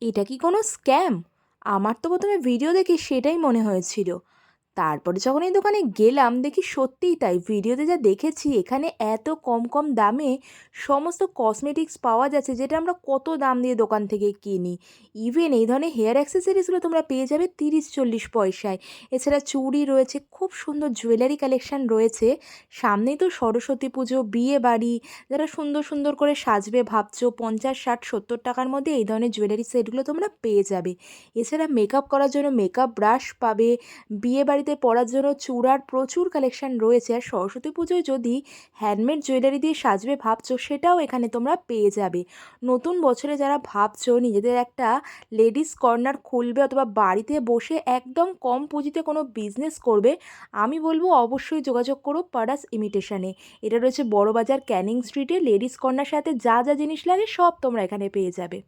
এটা কি কোনো স্ক্যাম? আমার তো প্রথমে ভিডিও দেখে সেটাই মনে হয়েছিল। তারপরে যখন এই দোকানে গেলাম দেখি সত্যিই তাই, ভিডিওতে যা দেখেছি এখানে এত কম কম দামে সমস্ত কসমেটিক্স পাওয়া যাচ্ছে যেটা আমরা কত দাম দিয়ে দোকান থেকে কিনি। ইভেন এই ধরনের হেয়ার অ্যাক্সেসরিজগুলো তোমরা পেয়ে যাবে 30-40 পয়সায়। এছাড়া চুড়ি রয়েছে, খুব সুন্দর জুয়েলারি কালেকশন রয়েছে। সামনেই তো সরস্বতী পুজো, বিয়ে বাড়ি, যারা সুন্দর সুন্দর করে সাজবে ভাবছো, 50, 60, 70 টাকার মধ্যে এই ধরনের জুয়েলারি সেটগুলো তোমরা পেয়ে যাবে। এছাড়া মেকআপ করার জন্য মেকআপ ব্রাশ পাবে, বিয়েবাড়িতে পরার জন্য চূড়ার প্রচুর কালেকশন রয়েছে। আর সরস্বতী পুজোয় যদি হ্যান্ডমেড জুয়েলারি দিয়ে সাজবে ভাবছো, সেটাও এখানে তোমরা পেয়ে যাবে। নতুন বছরে যারা ভাবছো নিজেদের একটা লেডিস কর্নার খুলবে অথবা বাড়িতে বসে একদম কম পুঁজিতে কোনো বিজনেস করবে, আমি বলবো অবশ্যই যোগাযোগ করো পারাস ইমিটেশনে। এটা রয়েছে বড়বাজার ক্যানিং স্ট্রিটে। লেডিস কর্নার সাথে যা যা জিনিস লাগে সব তোমরা এখানে পেয়ে যাবে।